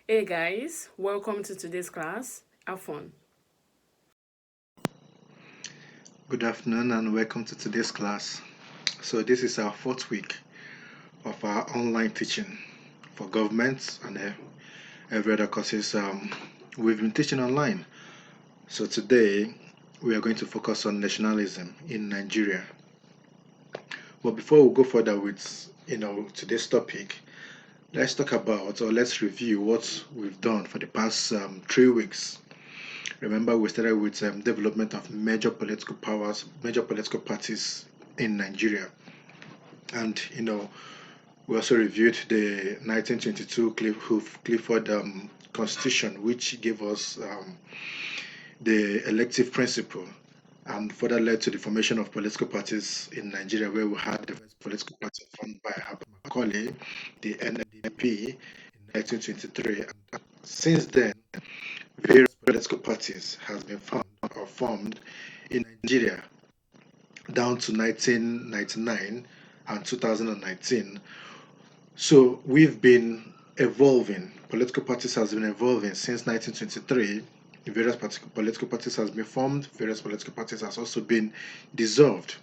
Hey guys, welcome to today's class. Have fun. Good afternoon and welcome to today's class. So this is our fourth week of our online teaching for governments and every other courses we've been teaching online. So today we are going to focus on nationalism in Nigeria. But before we go further with today's topic, let's talk about or let's review what we've done for the past 3 weeks. Remember, we started with development of major political powers, major political parties in Nigeria. And we also reviewed the 1922 Clifford Constitution, which gave us the elective principle and further led to the formation of political parties in Nigeria, where we had the first political party formed by Herbert Macaulay, the NNP, in 1923. And since then, various political parties has been formed in Nigeria down to 1999 and 2019. So we've been evolving. Political parties has been evolving since 1923. Various political parties has been formed. Various political parties has also been dissolved.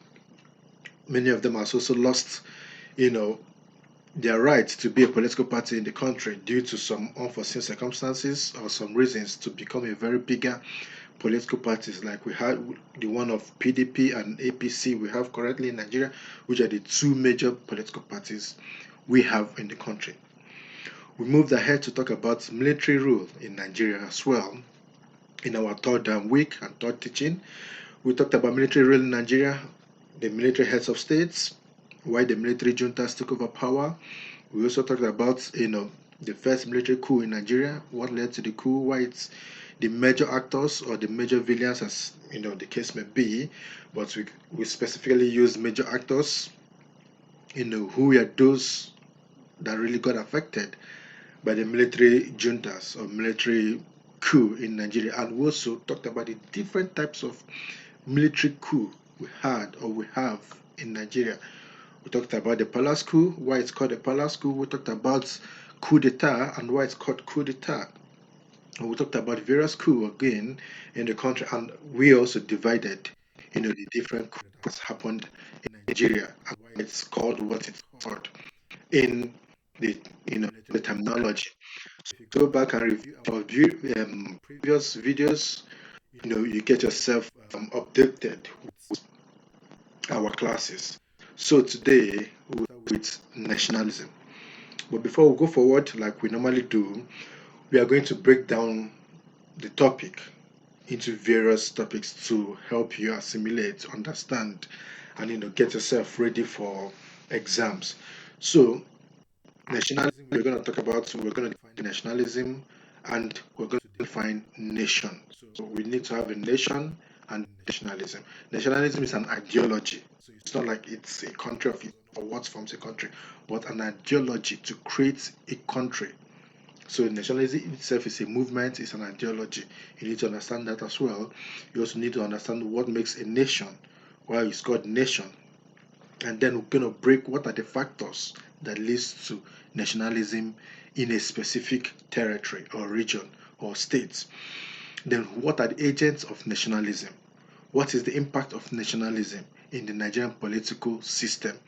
Many of them has also lost, you know, their right to be a political party in the country due to some unforeseen circumstances or some reasons to become a very bigger political parties like we had the one of PDP and APC we have currently in Nigeria, which are the two major political parties we have in the country. We moved ahead to talk about military rule in Nigeria as well. In our third week and third teaching, we talked about military rule in Nigeria, the military heads of states, why the military juntas took over power. We also talked about, the first military coup in Nigeria, what led to the coup, why it's the major actors or the major villains, as the case may be, but we specifically use major actors, who are those that really got affected by the military juntas or military coup in Nigeria. And we also talked about the different types of military coup we had or we have in Nigeria. We talked about the palace coup, why it's called a palace coup. We talked about coup d'etat and why it's called coup d'etat. And we talked about various coups again in the country, and we also divided, the different coups that's happened in Nigeria and why it's called what it's called in the the terminology. So if you go back and review our previous videos, you get yourself updated with our classes. So today we'll start with nationalism. But before we go forward, like we normally do, we are going to break down the topic into various topics to help you assimilate, understand, and get yourself ready for exams. So nationalism, we're going to define nationalism, and we're going to define nation. So we need to have a nation and nationalism. Nationalism is an ideology. So it's not like it's a country of or what forms a country, but an ideology to create a country. So nationalism itself is a movement, it's an ideology. You need to understand that as well. You also need to understand what makes a nation, why it's called nation. And then we're going to break what are the factors that leads to nationalism in a specific territory or region or states. Then what are the agents of nationalism? What is the impact of nationalism in the Nigerian political system,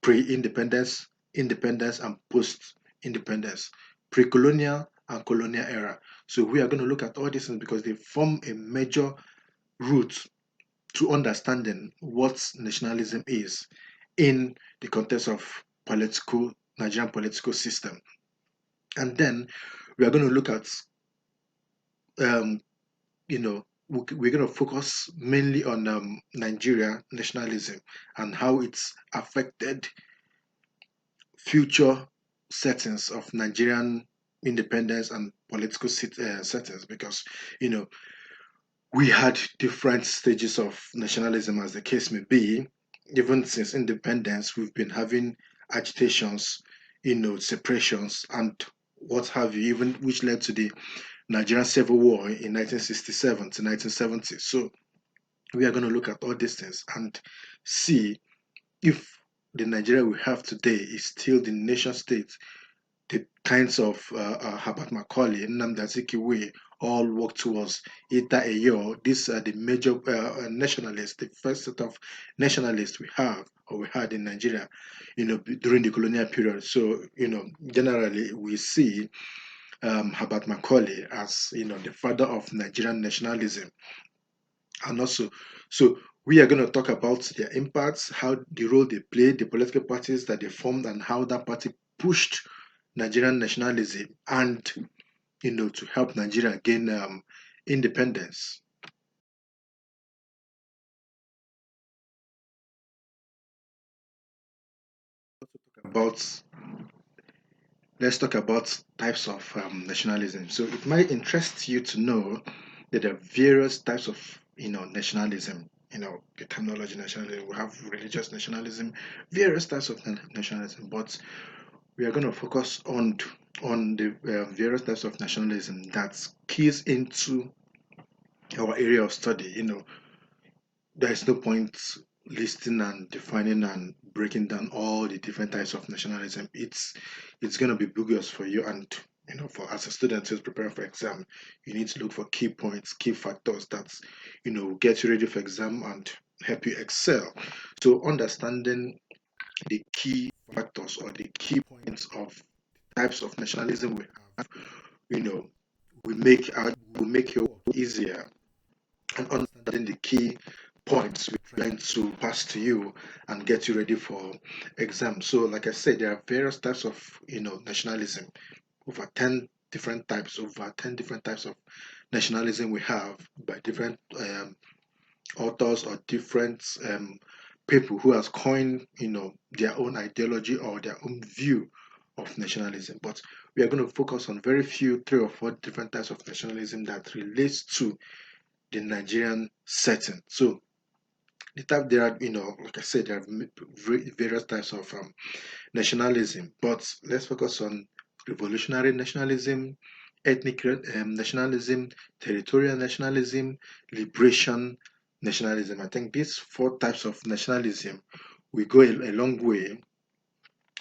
pre-independence, independence, and post-independence, pre-colonial and colonial era? So we are going to look at all these things because they form a major root to understanding what nationalism is in the context of political Nigerian political system. And then we are going to look at, um, we're going to focus mainly on Nigeria nationalism and how it's affected future settings of Nigerian independence and political settings because, you know, we had different stages of nationalism, as the case may be. Even since independence, we've been having agitations, separations, and what have you, even which led to the Nigerian Civil War in 1967 to 1970. So we are going to look at all these things and see if the Nigeria we have today is still the nation state the kinds of Herbert Macaulay, Nnamdi Azikiwe, all work towards Ita Eyo. These are the major nationalists, the first set of nationalists we have or we had in Nigeria, during the colonial period. So, generally we see Herbert Macaulay as, the father of Nigerian nationalism. And also, so we are going to talk about their impacts, how the role they played, the political parties that they formed, and how that party pushed Nigerian nationalism and to help Nigeria gain independence. About Let's talk about types of nationalism. So it might interest you to know that there are various types of nationalism. The terminology nationalism. We have religious nationalism, various types of nationalism, but we are going to focus on the various types of nationalism that keys into our area of study. There is no point listing and defining and breaking down all the different types of nationalism. It's going to be bogus for you, and for as a student who's preparing for exam, you need to look for key points, key factors that get you ready for exam and help you excel. So understanding the key factors or the key points of types of nationalism we have, you know, will make your work easier, and understanding the key points we're trying to pass to you and get you ready for exam. So, like I said, there are various types of nationalism, over 10 different types of nationalism we have by different authors or different people who has coined their own ideology or their own view of nationalism. But we are going to focus on very few, 3 or 4 different types of nationalism that relates to the Nigerian setting. So the type there are, like I said, there are various types of nationalism, but let's focus on revolutionary nationalism, ethnic nationalism, territorial nationalism, liberation nationalism. I think these 4 types of nationalism will go a long way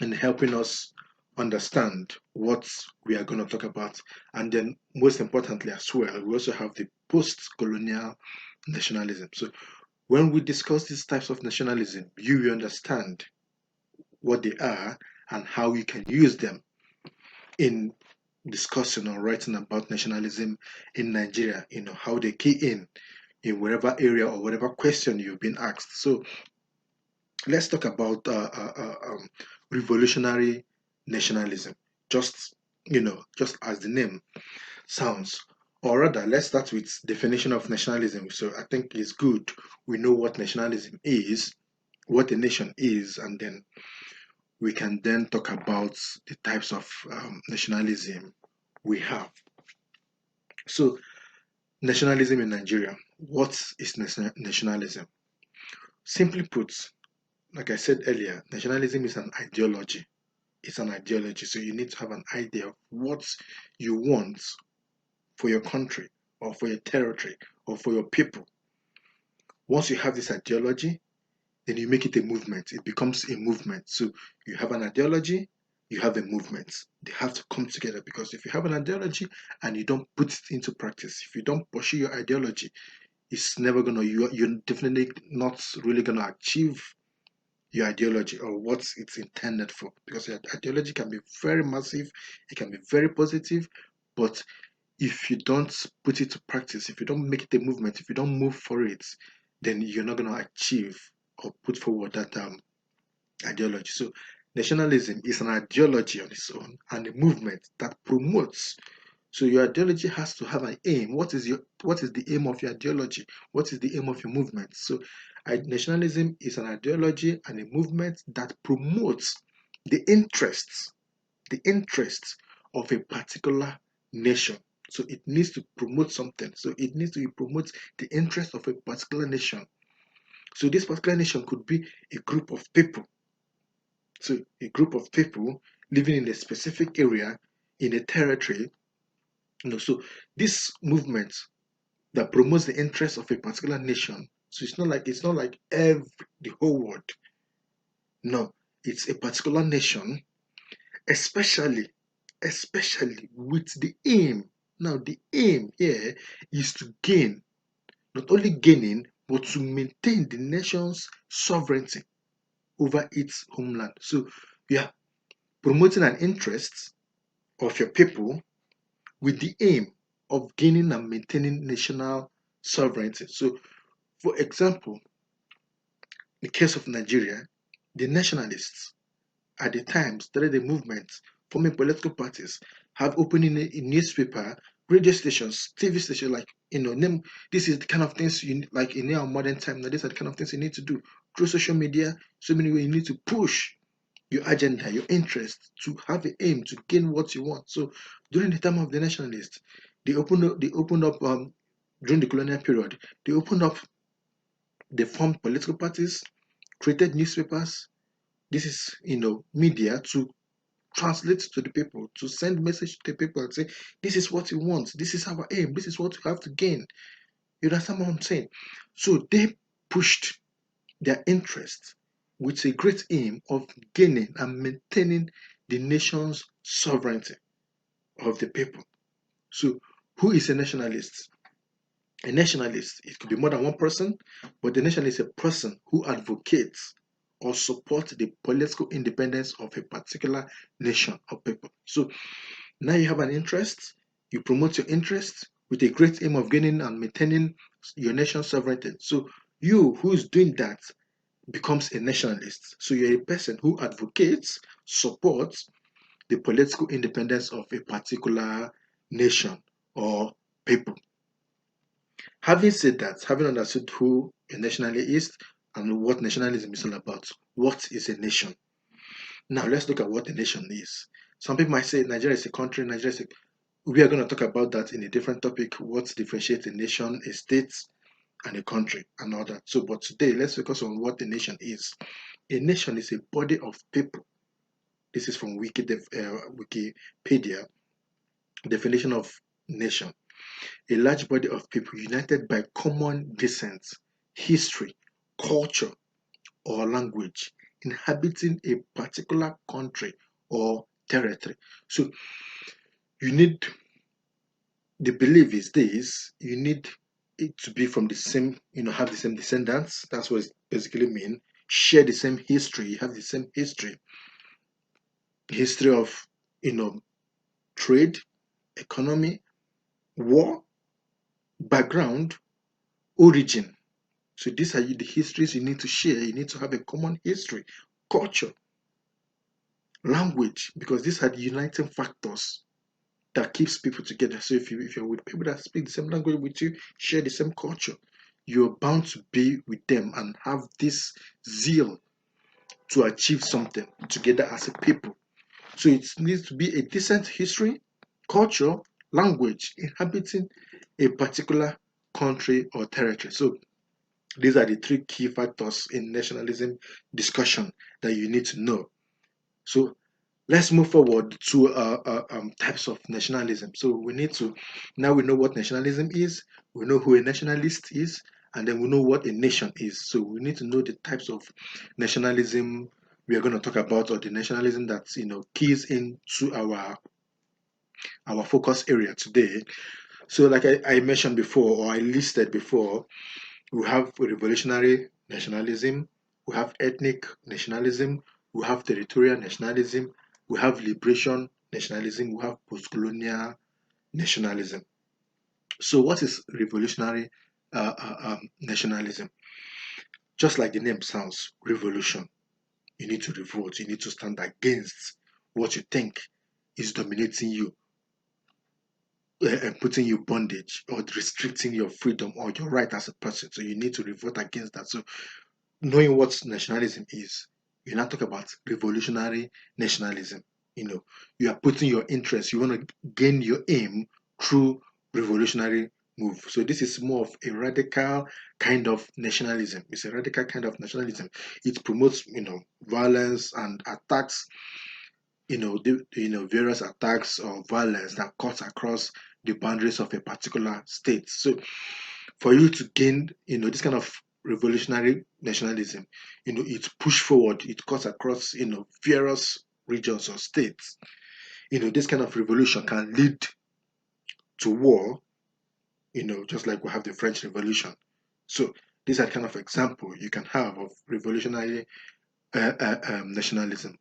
in helping us understand what we are going to talk about. And then, most importantly, as well, we also have the post colonial nationalism. So, when we discuss these types of nationalism, you will understand what they are and how you can use them in discussing or writing about nationalism in Nigeria, how they key in whatever area or whatever question you've been asked. So let's talk about revolutionary nationalism. Just just as the name sounds, or rather, let's start with definition of nationalism. So I think it's good we know what nationalism is, what a nation is, and then we can then talk about the types of nationalism we have. So, nationalism in Nigeria. What is nationalism? Simply put, like I said earlier, nationalism is an ideology. It's an ideology. So, you need to have an idea of what you want for your country or for your territory or for your people. Once you have this ideology, then you make it a movement. It becomes a movement. So you have an ideology, you have a movement. They have to come together, because if you have an ideology and you don't put it into practice, if you don't pursue your ideology, it's never gonna you're definitely not really gonna achieve your ideology or what it's intended for. Because your ideology can be very massive, it can be very positive, but if you don't put it to practice, if you don't make it a movement, if you don't move for it, then you're not going to achieve or put forward that ideology. So, nationalism is an ideology on its own and a movement that promotes. So, your ideology has to have an aim. What is the aim of your ideology? What is the aim of your movement? So, nationalism is an ideology and a movement that promotes the interests of a particular nation. So it needs to promote something. So it needs to promote the interest of a particular nation. So this particular nation could be a group of people. So a group of people living in a specific area, in a territory. So this movement that promotes the interest of a particular nation. So it's not like the whole world. No, it's a particular nation, especially especially with the aim. Now, the aim here is to gain, not only gaining, but to maintain the nation's sovereignty over its homeland. So, you are promoting an interest of your people with the aim of gaining and maintaining national sovereignty. So, for example, in the case of Nigeria, the nationalists at the time started a movement forming political parties, have opening a newspaper, radio stations, TV stations, like name. This is the kind of things you like in our modern time. Now, these are the kind of things you need to do through social media. So many ways you need to push your agenda, your interest to have an aim to gain what you want. So during the time of the nationalists, they opened up during the colonial period, they opened up, they formed political parties, created newspapers. This is media to translate to the people, to send message to the people and say, this is what you want, this is our aim, this is what you have to gain. You understand what I'm saying? So they pushed their interest with a great aim of gaining and maintaining the nation's sovereignty of the people. So who is a nationalist? A nationalist, it could be more than one person, but the nationalist is a person who advocates or supports the political independence of a particular nation or people. So now you have an interest, you promote your interest with a great aim of gaining and maintaining your nation's sovereignty. So you who is doing that becomes a nationalist. So you're a person who advocates, supports the political independence of a particular nation or people. Having said that, having understood who a nationalist and what nationalism is all about, what is a nation? Now let's look at what a nation is. Some people might say Nigeria is a country, Nigeria is a, we are going to talk about that in a different topic, what differentiates a nation, a state, and a country, and all that. So, but today, let's focus on what a nation is. A nation is a body of people. This is from Wikipedia. Definition of nation: a large body of people united by common descent, history, culture, or language, inhabiting a particular country or territory. So you need, the belief is this, you need it to be from the same, have the same descendants. That's what it basically mean. Share the same history, have the same history of, trade, economy, war, background, origin. So these are the histories you need to share. You need to have a common history, culture, language, because these are the uniting factors that keeps people together. So if you're with people that speak the same language with you, share the same culture, you're bound to be with them and have this zeal to achieve something together as a people. So it needs to be a decent history, culture, language, inhabiting a particular country or territory. So these are the three key factors in nationalism discussion that you need to know. So let's move forward to types of nationalism. So we need to, now we know what nationalism is, we know who a nationalist is, and then we know what a nation is. So we need to know the types of nationalism we are going to talk about, or the nationalism that keys into our focus area today. So like I mentioned before, or I listed before, we have revolutionary nationalism, we have ethnic nationalism, we have territorial nationalism, we have liberation nationalism, we have post-colonial nationalism. So what is revolutionary nationalism? Just like the name sounds, revolution. You need to revolt, you need to stand against what you think is dominating you, and putting you bondage or restricting your freedom or your right as a person. So you need to revolt against that. So knowing what nationalism is, you now talk about revolutionary nationalism. You are putting your interest, you want to gain your aim through revolutionary move. So this is more of a radical kind of nationalism. It's a radical kind of nationalism. It promotes, violence and attacks, various attacks or violence that cuts across the boundaries of a particular state. So for you to gain, this kind of revolutionary nationalism, it's push forward, it cuts across, various regions or states. this kind of revolution can lead to war, just like we have the French Revolution. So these are kind of example you can have of revolutionary nationalism.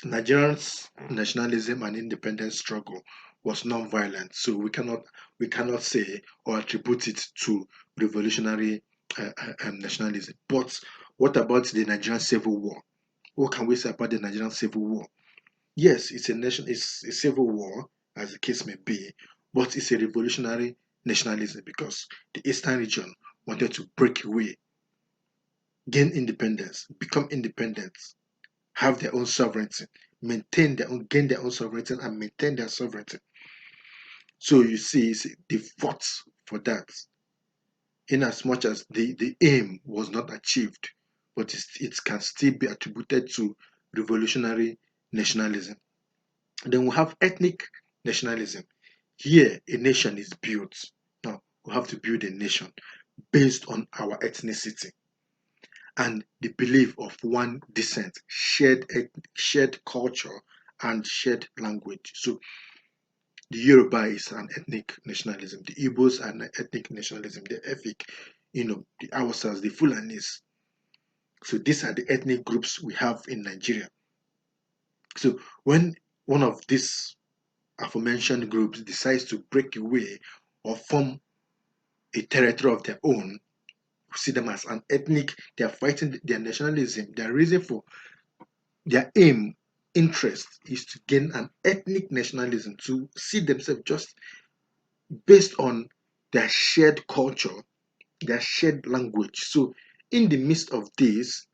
Nigerians' nationalism and independence struggle was non-violent, so we cannot say or attribute it to revolutionary nationalism. But what about the Nigerian Civil War? What can we say about the Nigerian Civil War? Yes, it's a civil war, as the case may be, but it's a revolutionary nationalism because the Eastern region wanted to break away, gain independence, become independent, have their own sovereignty, gain their own sovereignty and maintain their sovereignty. So you see, they fought for that, in as much as the aim was not achieved, but it can still be attributed to revolutionary nationalism. Then we have ethnic nationalism. Here, a nation is built. Now, we have to build a nation based on our ethnicity and the belief of one descent, shared culture, and shared language. So the Yoruba is an ethnic nationalism, the Igbos are an ethnic nationalism, the Efik, the Hausas, the Fulanis. So these are the ethnic groups we have in Nigeria. So when one of these aforementioned groups decides to break away or form a territory of their own, we see them as an ethnic, they are fighting their nationalism, their reason for their aim, interest is to gain an ethnic nationalism, to see themselves just based on their shared culture, their shared language. So, in the midst of this,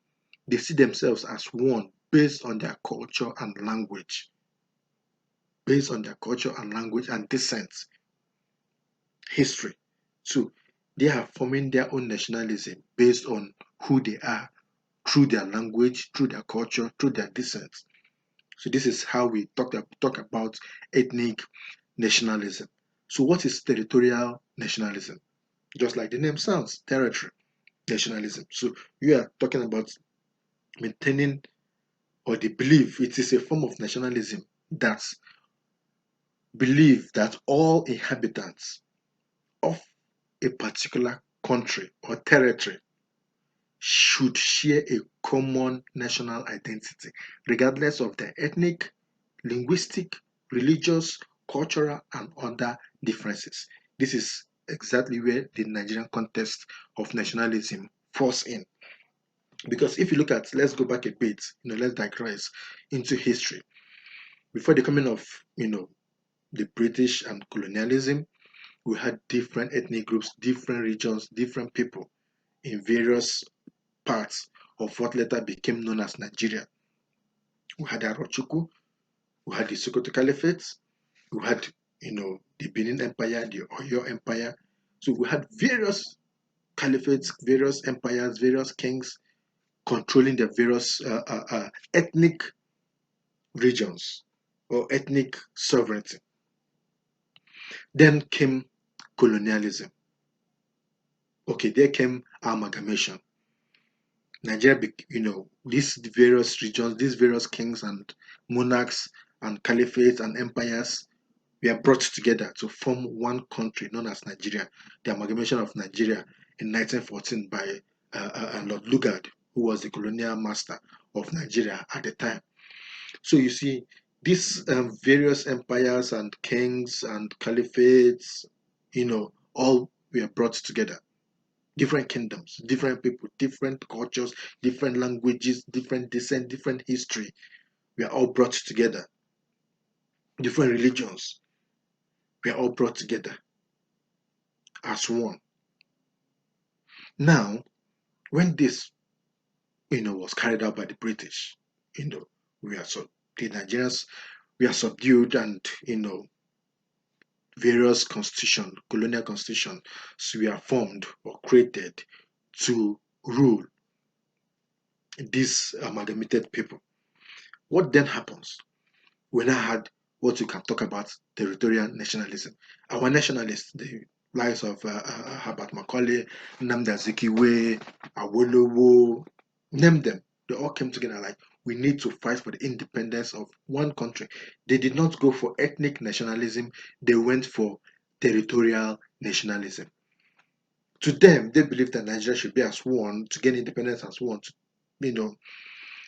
they see themselves as one based on their culture and language, based on their culture and language and descent, history. So, they are forming their own nationalism based on who they are through their language, through their culture, through their descent. So, this is how we talk about ethnic nationalism. So, what is territorial nationalism? Just like the name sounds, territory nationalism. So we are talking about maintaining or the belief, it is a form of nationalism that believe that all inhabitants of a particular country or territory should share a common national identity, regardless of their ethnic, linguistic, religious, cultural, and other differences. This is exactly where the Nigerian context of nationalism falls in. Because if you look at, let's go back a bit, let's digress into history. Before the coming of, the British and colonialism, we had different ethnic groups, different regions, different people in various parts of what later became known as Nigeria. We had Arochukwu, we had the Sokoto Caliphate, we had, the Benin Empire, the Oyo Empire. So we had various caliphates, various empires, various kings controlling the various ethnic regions or ethnic sovereignty. Then came colonialism. Okay, there came amalgamation. Nigeria, these various regions, these various kings and monarchs and caliphates and empires were brought together to form one country known as Nigeria. The amalgamation of Nigeria in 1914 by Lord Lugard, who was the colonial master of Nigeria at the time. So you see, these various empires and kings and caliphates, all were brought together. Different kingdoms, different people, different cultures, different languages, different descent, different history. We are all brought together. Different religions. We are all brought together as one. Now, when this, was carried out by the British, we are the Nigerians, we are subdued, and various colonial constitutions were formed or created to rule these amalgamated people. What then happens? We now had what you can talk about territorial nationalism. Our nationalists, the likes of Herbert Macaulay, Nnamdi Azikiwe, Awolowo, name them. They all came together like we need to fight for the independence of one country. They did not go for ethnic nationalism, they went for territorial nationalism. To them, they believe that Nigeria should be as one, to gain independence as one, to, you know,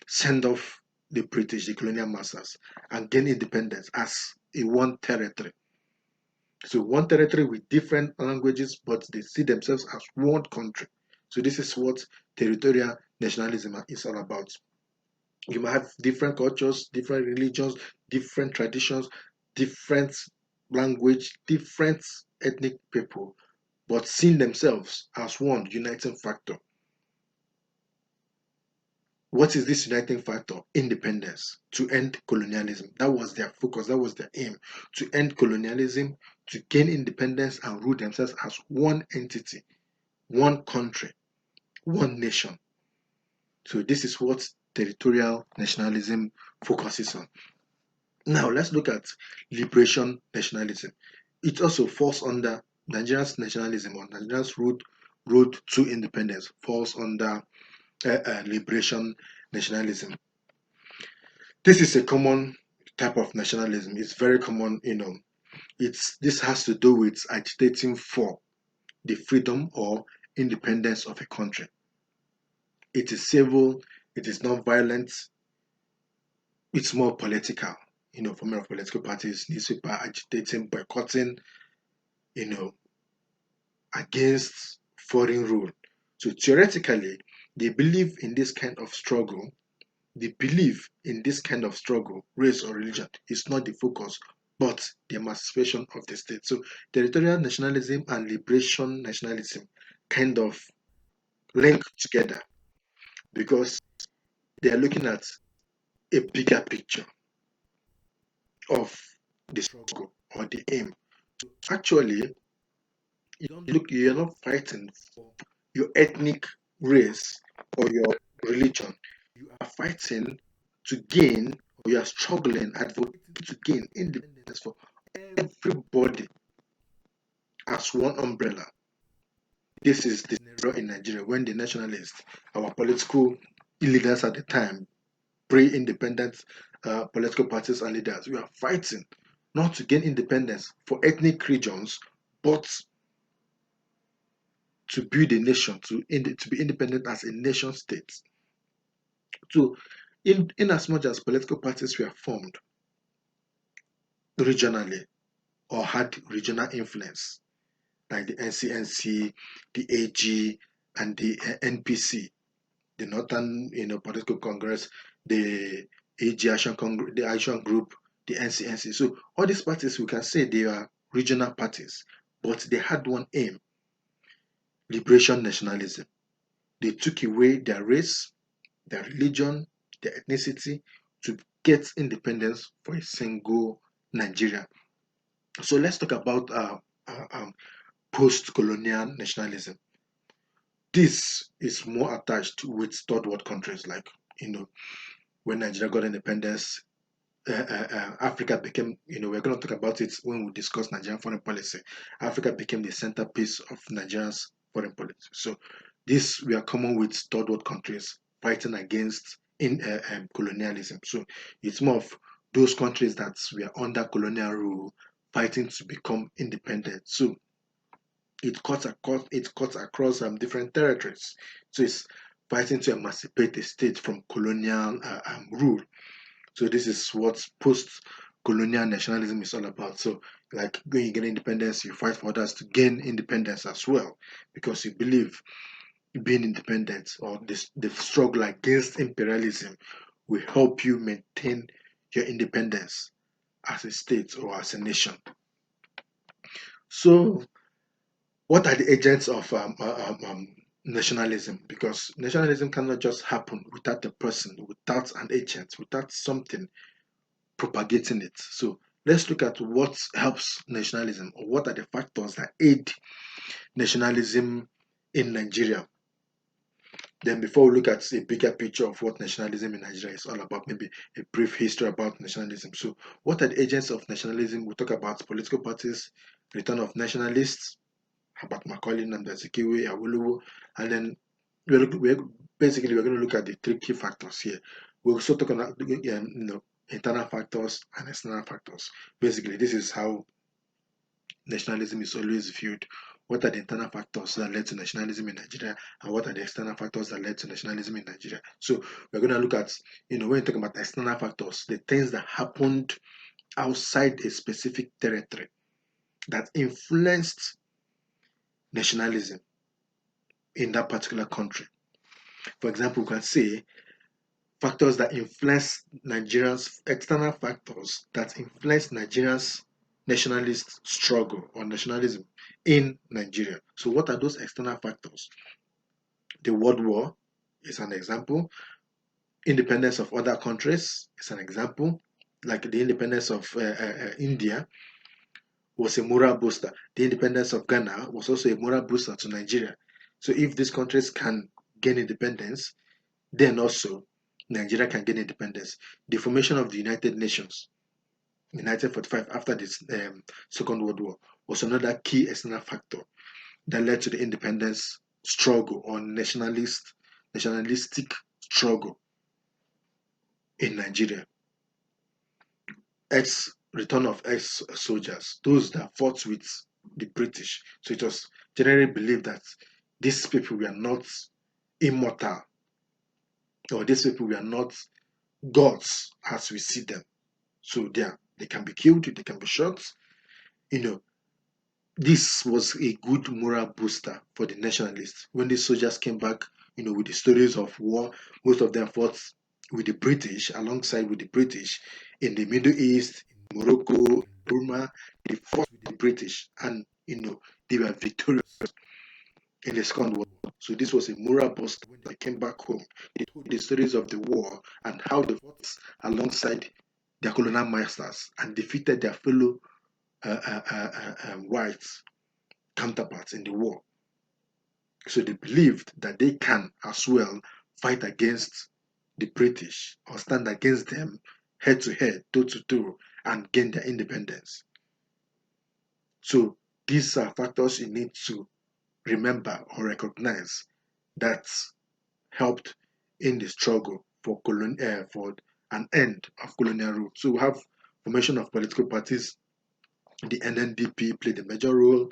send off the British, the colonial masters, and gain independence as a one territory. So one territory with different languages, but they see themselves as one country. So this is what territorial nationalism is all about. You might have different cultures, different religions, different traditions, different language, different ethnic people, but seeing themselves as one uniting factor. What is this uniting factor? Independence, to end colonialism. That was their focus, that was their aim, to end colonialism, to gain independence and rule themselves as one entity, one country, one nation. So this is what territorial nationalism focuses on. Now let's look at liberation nationalism. It also falls under Nigeria's nationalism, or Nigeria's road to independence falls under liberation nationalism. This is a common type of nationalism. It's very common, this has to do with agitating for the freedom or independence of a country. It is civil, it is not violent, it's more political. For many of political parties, newspaper agitating, boycotting, you know, against foreign rule. So theoretically, they believe in this kind of struggle. They believe in this kind of struggle, race or religion, is not the focus, but the emancipation of the state. So territorial nationalism and liberation nationalism kind of link together because they are looking at a bigger picture of the struggle or the aim. Actually, you're not fighting for your ethnic race or your religion. You are fighting to gain, or you are struggling, advocating to gain independence for everybody as one umbrella. This is the scenario in Nigeria when the nationalists, our political leaders at the time, pre-independent political parties and leaders, we are fighting not to gain independence for ethnic regions, but to build a nation, to be independent as a nation state. So, in as much as political parties were formed regionally or had regional influence, like the NCNC, the AG, and the NPC, the Northern Political Congress, the AG Action Congress, the Action Group, the NCNC. So all these parties, we can say they are regional parties, but they had one aim: liberation nationalism. They took away their race, their religion, their ethnicity to get independence for a single Nigeria. So let's talk about post-colonial nationalism. This is more attached with third world countries, like when Nigeria got independence. Africa became, we're going to talk about it when we discuss Nigerian foreign policy. Africa became the centerpiece of Nigeria's foreign policy. So this we are common with third world countries fighting against colonialism. So it's more of those countries that were under colonial rule fighting to become independent. So it cuts across different territories. So it's fighting to emancipate the state from colonial rule. So this is what post-colonial nationalism is all about. So like when you get independence, you fight for others to gain independence as well, because you believe being independent or the struggle against imperialism will help you maintain your independence as a state or as a nation. So what are the agents of nationalism? Because nationalism cannot just happen without a person, without an agent, without something propagating it. So let's look at what helps nationalism, or what are the factors that aid nationalism in Nigeria. Then before we look at a bigger picture of what nationalism in Nigeria is all about, maybe a brief history about nationalism. So what are the agents of nationalism? We'll talk about political parties, return of nationalists, about Macaulay, Nnamdi Azikiwe, Awolowo, and then we're going to look at the three key factors here. We'll also talk about internal factors and external factors. Basically, this is how nationalism is always viewed. What are the internal factors that led to nationalism in Nigeria, and what are the external factors that led to nationalism in Nigeria? So we're going to look at, when you talk about external factors, the things that happened outside a specific territory that influenced nationalism in that particular country. For example, we can say factors that influence Nigerians, external factors that influence Nigerians' nationalist struggle or nationalism in Nigeria. So, what are those external factors? The World War is an example. Independence of other countries is an example. Like the independence of India was a moral booster. The independence of Ghana was also a moral booster to Nigeria. So, if these countries can gain independence, then also Nigeria can gain independence. The formation of the United Nations in 1945 after this Second World War was another key external factor that led to the independence struggle or nationalistic struggle in Nigeria. Return of ex-soldiers, those that fought with the British. So it was generally believed that these people were not immortal, or these people were not gods as we see them. So they can be killed, they can be shot. This was a good moral booster for the nationalists. When the soldiers came back, with the stories of war, most of them fought with the British, alongside with the British in the Middle East, Morocco, Burma. They fought with the British, and they were victorious in the Second World War. So this was a moral booster. When they came back home, they told the stories of the war and how they fought alongside their colonial masters and defeated their fellow whites counterparts in the war. So they believed that they can as well fight against the British or stand against them head to head, toe to toe, and gain their independence. So these are factors you need to remember or recognize that helped in the struggle for an end of colonial rule. So we have formation of political parties. The NNDP played a major role.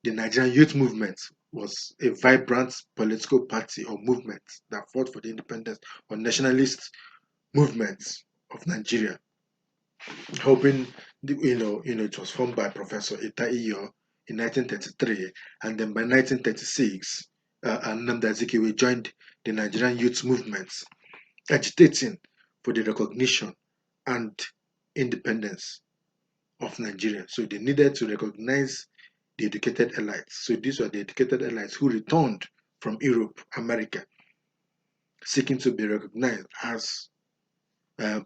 The Nigerian Youth Movement was a vibrant political party or movement that fought for the independence or nationalist movements of Nigeria, hoping it was formed by Professor Itaiyo in 1933, and then by 1936, Nnamdi Azikiwe joined the Nigerian Youth Movement, agitating for the recognition and independence of Nigeria. So they needed to recognize the educated elites. So these were the educated elites who returned from Europe, America, seeking to be recognized as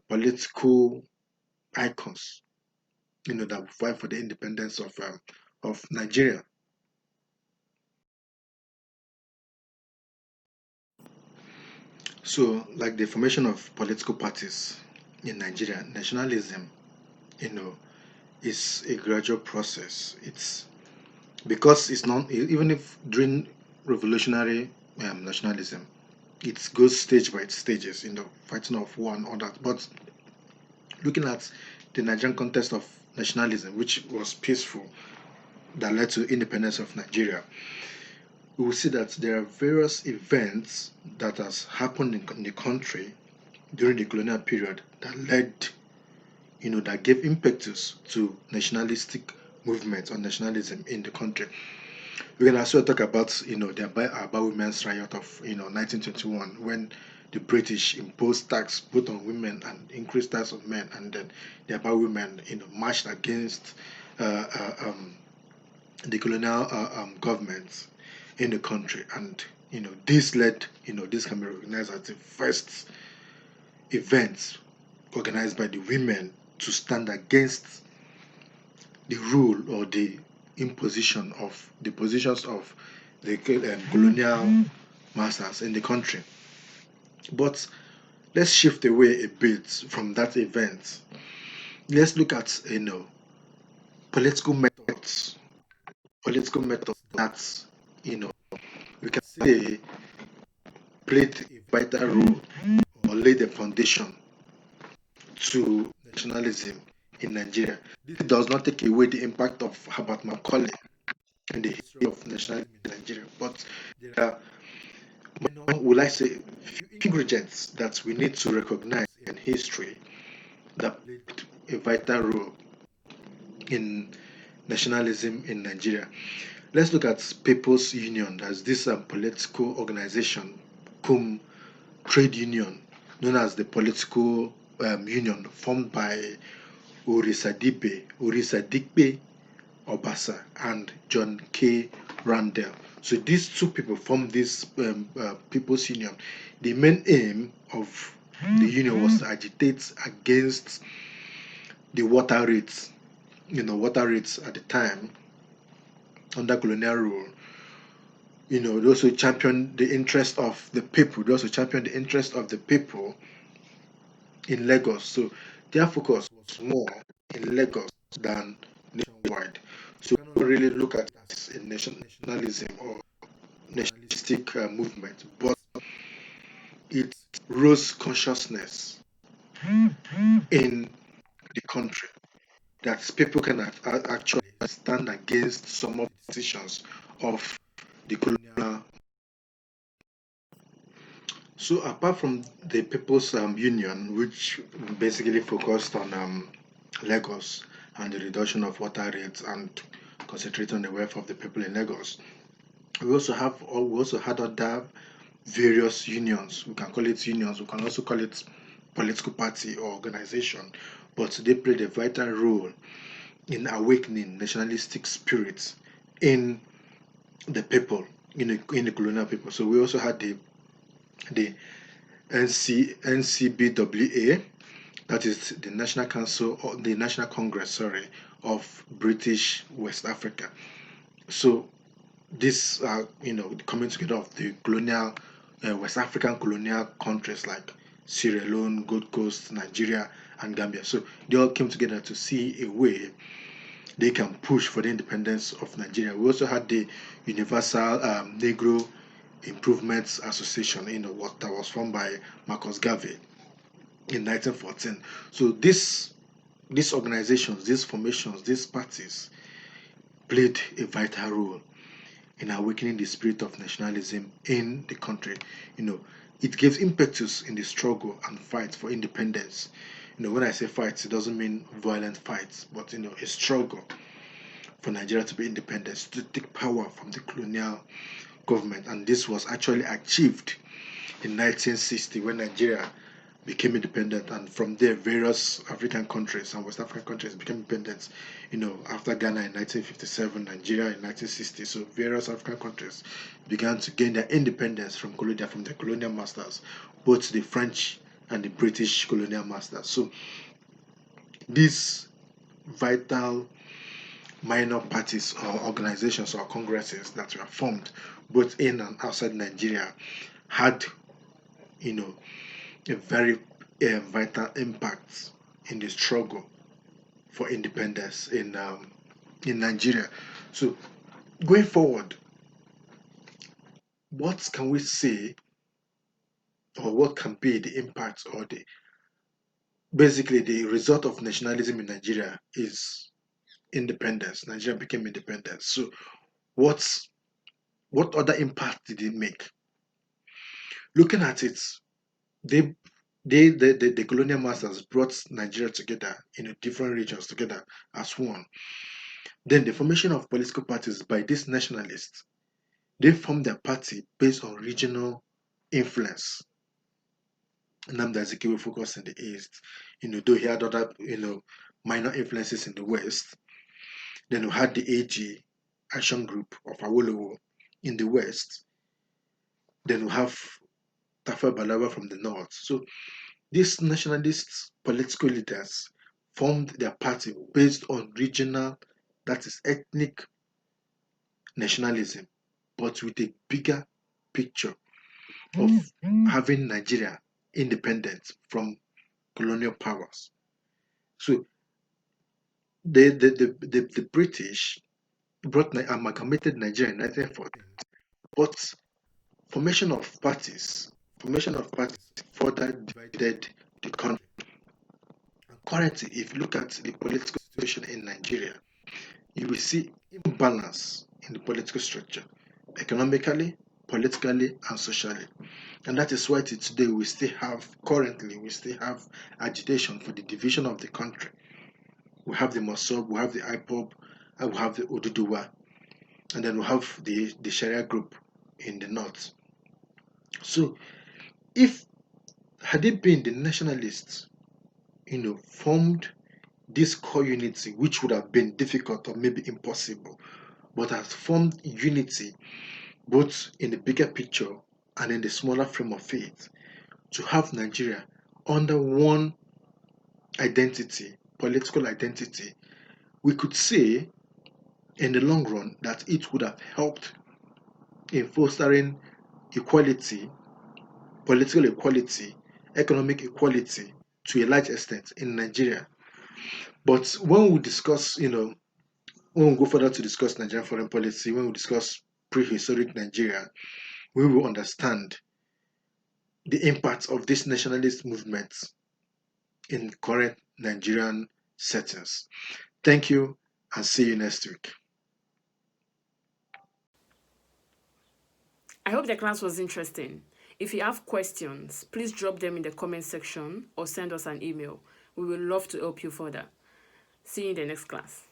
political icons, that would fight for the independence of Nigeria. So, like the formation of political parties in Nigeria, nationalism, is a gradual process. It's because it's not, even if during revolutionary nationalism, it goes stage by stages, fighting of one or that. But looking at the Nigerian context of nationalism, which was peaceful, that led to independence of Nigeria, we will see that there are various events that has happened in the country during the colonial period that led, that gave impetus to nationalistic movements or nationalism in the country. We can also talk about, the about women's riot of, 1921, when the British imposed tax both on women and increased tax on men, and then the about women, marched against the colonial governments in the country, and this led, this can be recognized as the first event organized by the women to stand against the rule or the imposition of the positions of the colonial masters in the country. But let's shift away a bit from that event. Let's look at political methods. Political methods that we can say played a vital role or laid the foundation to nationalism in Nigeria. This does not take away the impact of Herbert Macaulay in the history of nationalism in Nigeria, but there are, will I say, few ingredients that we need to recognize in history that played a vital role in nationalism in Nigeria. Let's look at People's Union as this political organization, cum trade union, known as the political union formed by Urisadikpe Obasa and John K. Randall. So these two people formed this People's Union. The main aim of the union was to agitate against the water rates. Water rates at the time under colonial rule. They also championed the interest of the people. They also championed the interest of the people in Lagos. So their focus was more in Lagos than nationwide. So we don't really look at it as a nationalism or nationalistic movement, but it rose consciousness in the country that people can actually stand against some of the decisions of the colonial. So apart from the People's Union, which basically focused on Lagos and the reduction of water rates and concentrate on the welfare of the people in Lagos, we also had other various unions. We can call it unions. We can also call it political party or organization, but they played a vital role in awakening nationalistic spirits in the people, in the colonial people. So we also had the NCBWA, that is the National Council or the National Congress, sorry, of British West Africa. So this the coming together of the colonial West African colonial countries like Sierra Leone, Gold Coast, Nigeria, and Gambia. So they all came together to see a way they can push for the independence of Nigeria. We also had the Universal Negro Improvements Association, what that was formed by Marcus Garvey in 1914. So these organizations, these formations, these parties played a vital role in awakening the spirit of nationalism in the country. It gives impetus in the struggle and fight for independence. When I say fights, it doesn't mean violent fights, but a struggle for Nigeria to be independent, to take power from the colonial government. And this was actually achieved in 1960 when Nigeria became independent, and from there various African countries and West African countries became independent. After Ghana in 1957, Nigeria in 1960. So various African countries began to gain their independence from the colonial masters, both the French and the British colonial masters. So these vital minor parties or organizations or congresses that were formed both in and outside Nigeria had a very vital impact in the struggle for independence in Nigeria. So going forward, what can we say, or what can be the impact, or basically the result of nationalism in Nigeria is independence. Nigeria became independent. So what other impact did it make? Looking at it, they the colonial masters brought Nigeria together in different regions together as one. Then the formation of political parties by these nationalists, they formed their party based on regional influence. Nnamdi Azikiwe focused in the east, though he had other minor influences in the west. Then we had the AG Action Group of Awolowo in the west. Then we have Tafa Balewa from the north. So these nationalist political leaders formed their party based on regional, that is ethnic nationalism, but with a bigger picture of having Nigeria independent from colonial powers. So the British amalgamated Nigeria in 1914, but formation of parties Formation of parties further divided the country. And currently, if you look at the political situation in Nigeria, you will see imbalance in the political structure, economically, politically, and socially. And that is why today currently, we still have agitation for the division of the country. We have the Mossab, we have the IPOB, and we have the Oduduwa, and then we have the Sharia group in the north. So, if had it been the nationalists, formed this core unity, which would have been difficult or maybe impossible, but has formed unity both in the bigger picture and in the smaller frame of faith to have Nigeria under one identity, political identity, we could say in the long run that it would have helped in fostering equality, political equality, economic equality to a large extent in Nigeria. But when we discuss, when we go further to discuss Nigerian foreign policy, when we discuss prehistoric Nigeria, we will understand the impact of this nationalist movement in current Nigerian settings. Thank you and see you next week. I hope the class was interesting. If you have questions, please drop them in the comment section or send us an email. We will love to help you further. See you in the next class.